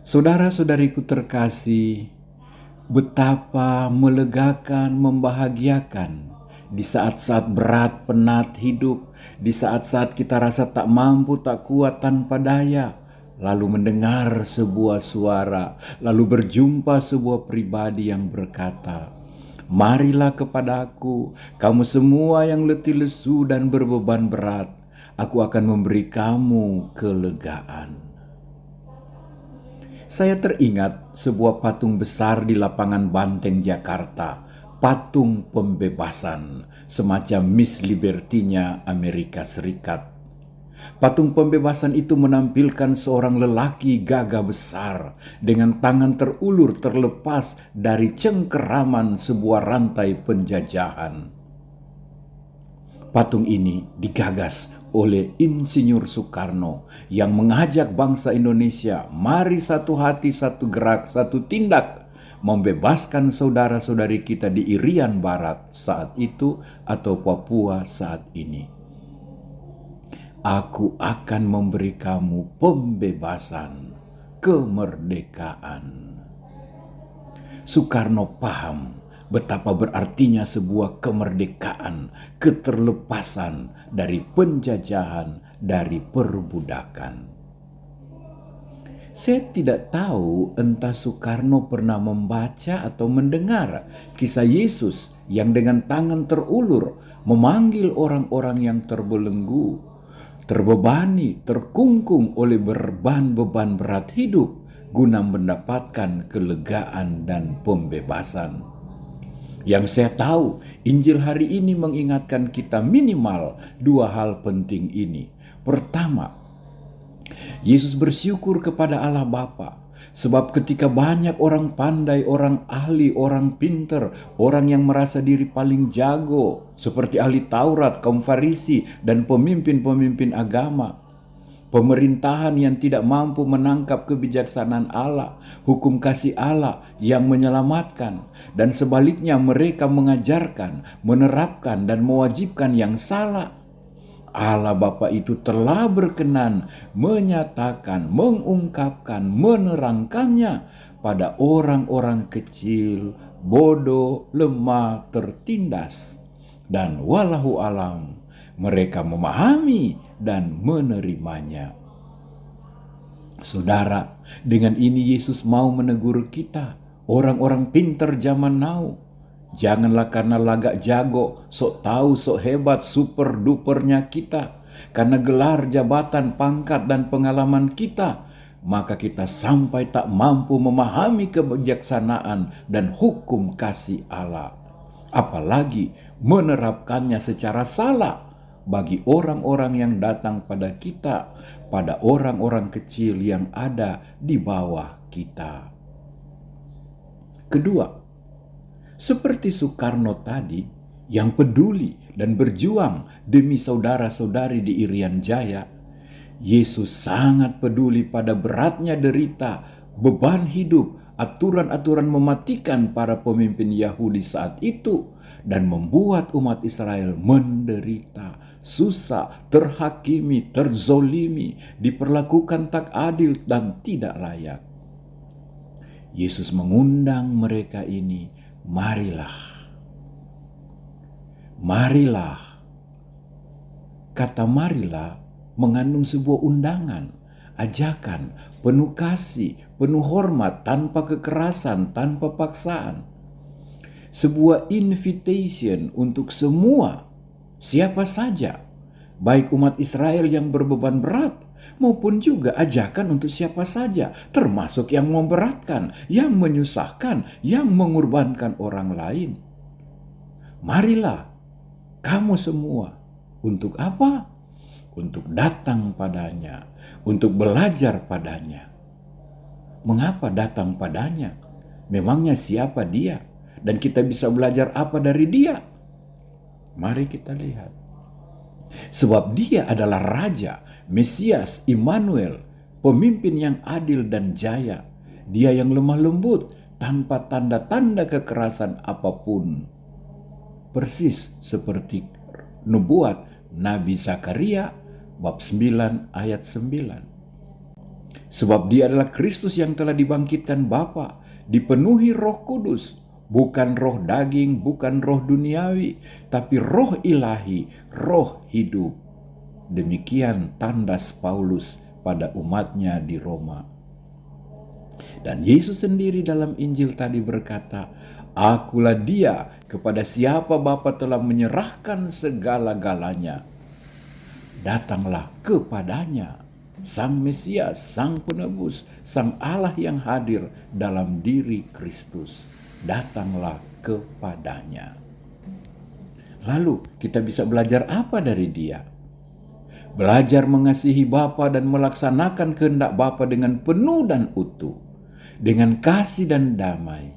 Saudara-saudariku terkasih, betapa melegakan, membahagiakan di saat-saat berat, penat hidup, di saat-saat kita rasa tak mampu, tak kuat, tanpa daya, lalu mendengar sebuah suara, lalu berjumpa sebuah pribadi yang berkata, "Marilah kepadaku, kamu semua yang letih lesu dan berbeban berat, aku akan memberi kamu kelegaan." Saya teringat sebuah patung besar di lapangan Banteng, Jakarta. Patung pembebasan, semacam Miss Liberty-nya Amerika Serikat. Patung pembebasan itu menampilkan seorang lelaki gagah besar dengan tangan terulur terlepas dari cengkeraman sebuah rantai penjajahan. Patung ini digagas oleh Insinyur Soekarno yang mengajak bangsa Indonesia, mari satu hati, satu gerak, satu tindak, membebaskan saudara-saudari kita di Irian Barat saat itu atau Papua saat ini. Aku akan memberi kamu pembebasan, kemerdekaan. Soekarno paham betapa berartinya sebuah kemerdekaan, keterlepasan dari penjajahan, dari perbudakan. Saya tidak tahu entah Soekarno pernah membaca atau mendengar kisah Yesus yang dengan tangan terulur memanggil orang-orang yang terbelenggu, terbebani, terkungkung oleh beban-beban berat hidup guna mendapatkan kelegaan dan pembebasan. Yang saya tahu, Injil hari ini mengingatkan kita minimal dua hal penting ini. Pertama, Yesus bersyukur kepada Allah Bapa, sebab ketika banyak orang pandai, orang ahli, orang pinter, orang yang merasa diri paling jago, seperti ahli Taurat, kaum Farisi, dan pemimpin-pemimpin agama, pemerintahan yang tidak mampu menangkap kebijaksanaan Allah, hukum kasih Allah yang menyelamatkan, dan sebaliknya mereka mengajarkan, menerapkan, dan mewajibkan yang salah. Allah Bapa itu telah berkenan menyatakan, mengungkapkan, menerangkannya pada orang-orang kecil, bodoh, lemah, tertindas. Dan walahu alam, mereka memahami dan menerimanya. Saudara, dengan ini Yesus mau menegur kita, orang-orang pintar zaman now. Janganlah karena lagak jago, sok tahu, sok hebat, super dupernya kita, karena gelar, jabatan, pangkat, dan pengalaman kita, maka kita sampai tak mampu memahami kebijaksanaan dan hukum kasih Allah. Apalagi menerapkannya secara salah bagi orang-orang yang datang pada kita, pada orang-orang kecil yang ada di bawah kita. Kedua, seperti Soekarno tadi yang peduli dan berjuang demi saudara-saudari di Irian Jaya, Yesus sangat peduli pada beratnya derita, beban hidup, aturan-aturan mematikan para pemimpin Yahudi saat itu, dan membuat umat Israel menderita, susah, terhakimi, terzolimi, diperlakukan tak adil dan tidak layak. Yesus mengundang mereka ini, marilah. Marilah. Kata marilah mengandung sebuah undangan, ajakan, penuh kasih, penuh hormat, tanpa kekerasan, tanpa paksaan. Sebuah invitation untuk semua, siapa saja, baik umat Israel yang berbeban berat, maupun juga ajakan untuk siapa saja, termasuk yang memberatkan, yang menyusahkan, yang mengorbankan orang lain. Marilah kamu semua. Untuk apa? Untuk datang padanya, untuk belajar padanya. Mengapa datang padanya? Memangnya siapa dia? Dan kita bisa belajar apa dari dia? Mari kita lihat. Sebab dia adalah Raja, Mesias, Immanuel, pemimpin yang adil dan jaya. Dia yang lemah lembut, tanpa tanda-tanda kekerasan apapun. Persis seperti nubuat Nabi Zakaria bab 9 ayat 9. Sebab dia adalah Kristus yang telah dibangkitkan Bapa, dipenuhi Roh Kudus, bukan roh daging, bukan roh duniawi, tapi roh ilahi, roh hidup. Demikian tandas Paulus pada umatnya di Roma. Dan Yesus sendiri dalam Injil tadi berkata, "Akulah dia kepada siapa Bapa telah menyerahkan segala-galanya. Datanglah kepadanya." Sang Mesias, Sang Penebus, Sang Allah yang hadir dalam diri Kristus. Datanglah kepadanya. Lalu kita bisa belajar apa dari dia? Belajar mengasihi Bapa dan melaksanakan kehendak Bapa dengan penuh dan utuh, dengan kasih dan damai.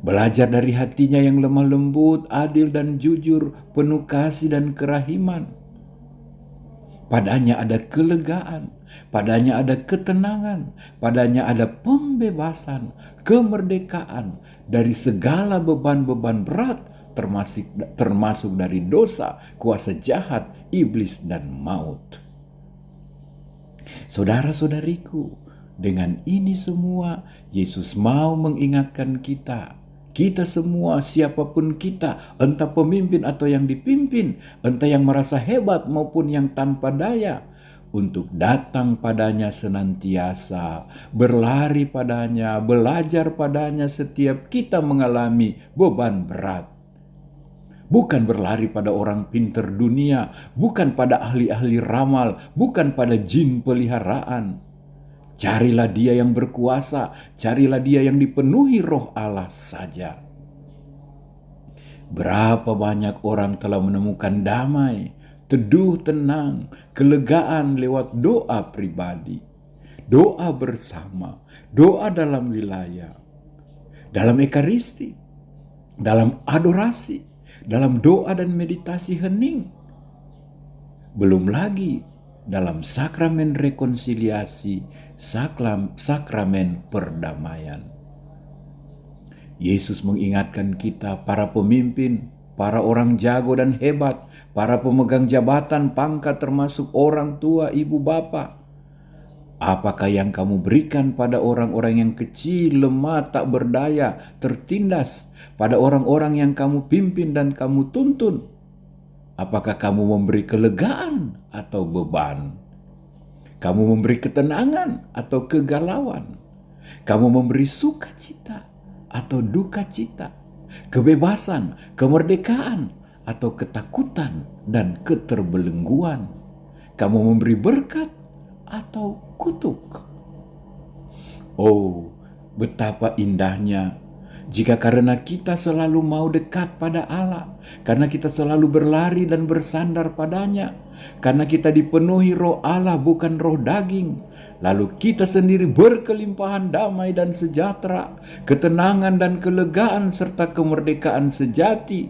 Belajar dari hatinya yang lemah lembut, adil dan jujur, penuh kasih dan kerahiman. Padanya ada kelegaan, padanya ada ketenangan, padanya ada pembebasan, kemerdekaan dari segala beban-beban berat, termasuk dari dosa, kuasa jahat, iblis, dan maut. Saudara-saudariku, dengan ini semua Yesus mau mengingatkan kita semua, siapapun kita, entah pemimpin atau yang dipimpin, entah yang merasa hebat maupun yang tanpa daya, untuk datang padanya senantiasa, berlari padanya, belajar padanya setiap kita mengalami beban berat. Bukan berlari pada orang pinter dunia, bukan pada ahli-ahli ramal, bukan pada jin peliharaan. Carilah dia yang berkuasa, carilah dia yang dipenuhi Roh Allah saja. Berapa banyak orang telah menemukan damai, teduh tenang, kelegaan lewat doa pribadi, doa bersama, doa dalam wilayah, dalam ekaristi, dalam adorasi, dalam doa dan meditasi hening. Belum lagi dalam sakramen rekonsiliasi, sakramen perdamaian. Yesus mengingatkan kita, para pemimpin, para orang jago dan hebat, para pemegang jabatan pangkat termasuk orang tua, ibu bapa. Apakah yang kamu berikan pada orang-orang yang kecil, lemah, tak berdaya, tertindas, pada orang-orang yang kamu pimpin dan kamu tuntun? Apakah kamu memberi kelegaan atau beban? Kamu memberi ketenangan atau kegalauan? Kamu memberi sukacita atau duka cita? Kebebasan, kemerdekaan atau ketakutan dan keterbelengguan? Kamu memberi berkat atau kutuk? Oh, betapa indahnya jika karena kita selalu mau dekat pada Allah, karena kita selalu berlari dan bersandar padanya, karena kita dipenuhi Roh Allah bukan roh daging, lalu kita sendiri berkelimpahan damai dan sejahtera, ketenangan dan kelegaan serta kemerdekaan sejati.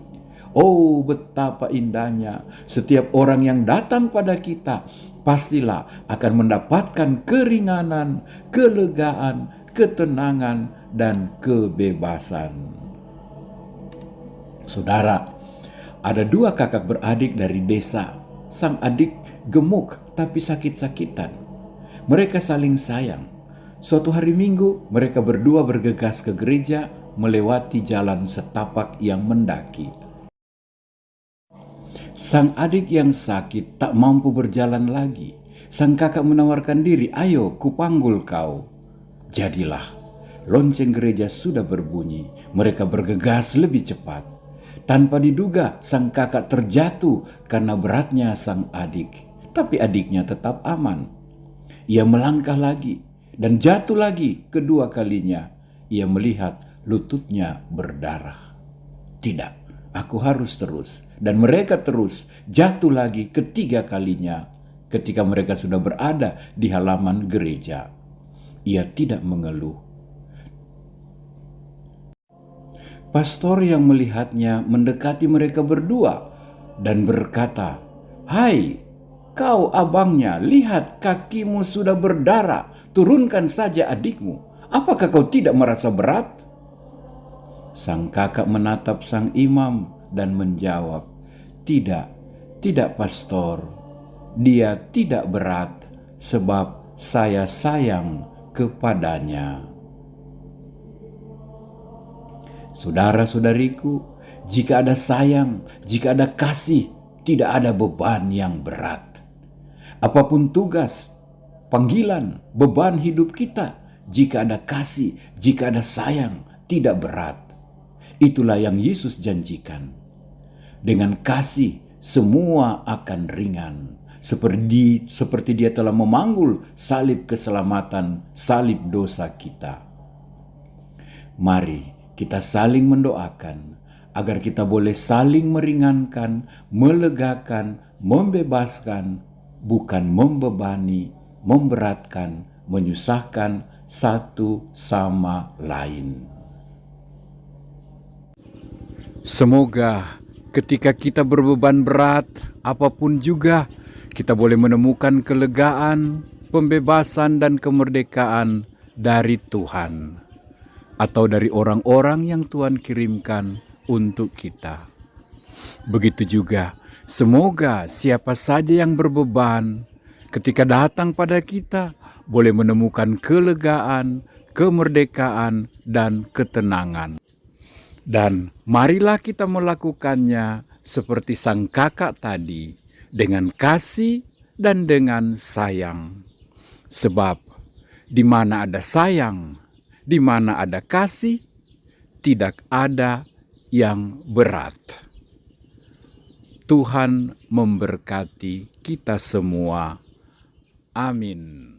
Oh, betapa indahnya setiap orang yang datang pada kita pastilah akan mendapatkan keringanan, kelegaan, ketenangan, dan kebebasan. Saudara, ada dua kakak beradik dari desa. Sang adik gemuk tapi sakit-sakitan. Mereka saling sayang. Suatu hari Minggu, mereka berdua bergegas ke gereja melewati jalan setapak yang mendaki. Sang adik yang sakit tak mampu berjalan lagi. Sang kakak menawarkan diri, "Ayo, kupanggul kau." Jadilah. Lonceng gereja sudah berbunyi. Mereka bergegas lebih cepat. Tanpa diduga, sang kakak terjatuh karena beratnya sang adik. Tapi adiknya tetap aman. Ia melangkah lagi dan jatuh lagi kedua kalinya. Ia melihat lututnya berdarah. Tidak, aku harus terus. Dan mereka terus jatuh lagi ketiga kalinya ketika mereka sudah berada di halaman gereja. Ia tidak mengeluh. Pastor yang melihatnya mendekati mereka berdua dan berkata, "Hai, kau abangnya, lihat kakimu sudah berdarah, turunkan saja adikmu. Apakah kau tidak merasa berat?" Sang kakak menatap sang imam dan menjawab, "Tidak, tidak pastor, dia tidak berat sebab saya sayang kepadanya. Saudara-saudariku, jika ada sayang, jika ada kasih, tidak ada beban yang berat. Apapun tugas, panggilan, beban hidup kita, jika ada kasih, jika ada sayang, tidak berat. Itulah yang Yesus janjikan. Dengan kasih, semua akan ringan. Seperti Dia telah memanggul salib keselamatan, salib dosa kita. Mari kita saling mendoakan agar kita boleh saling meringankan, melegakan, membebaskan, bukan membebani, memberatkan, menyusahkan satu sama lain. Semoga ketika kita berbeban berat, apapun juga, kita boleh menemukan kelegaan, pembebasan, dan kemerdekaan dari Tuhan, atau dari orang-orang yang Tuhan kirimkan untuk kita. Begitu juga, semoga siapa saja yang berbeban, ketika datang pada kita, boleh menemukan kelegaan, kemerdekaan, dan ketenangan. Dan marilah kita melakukannya seperti sang kakak tadi, dengan kasih dan dengan sayang. Sebab di mana ada sayang, di mana ada kasih, tidak ada yang berat. Tuhan memberkati kita semua. Amin.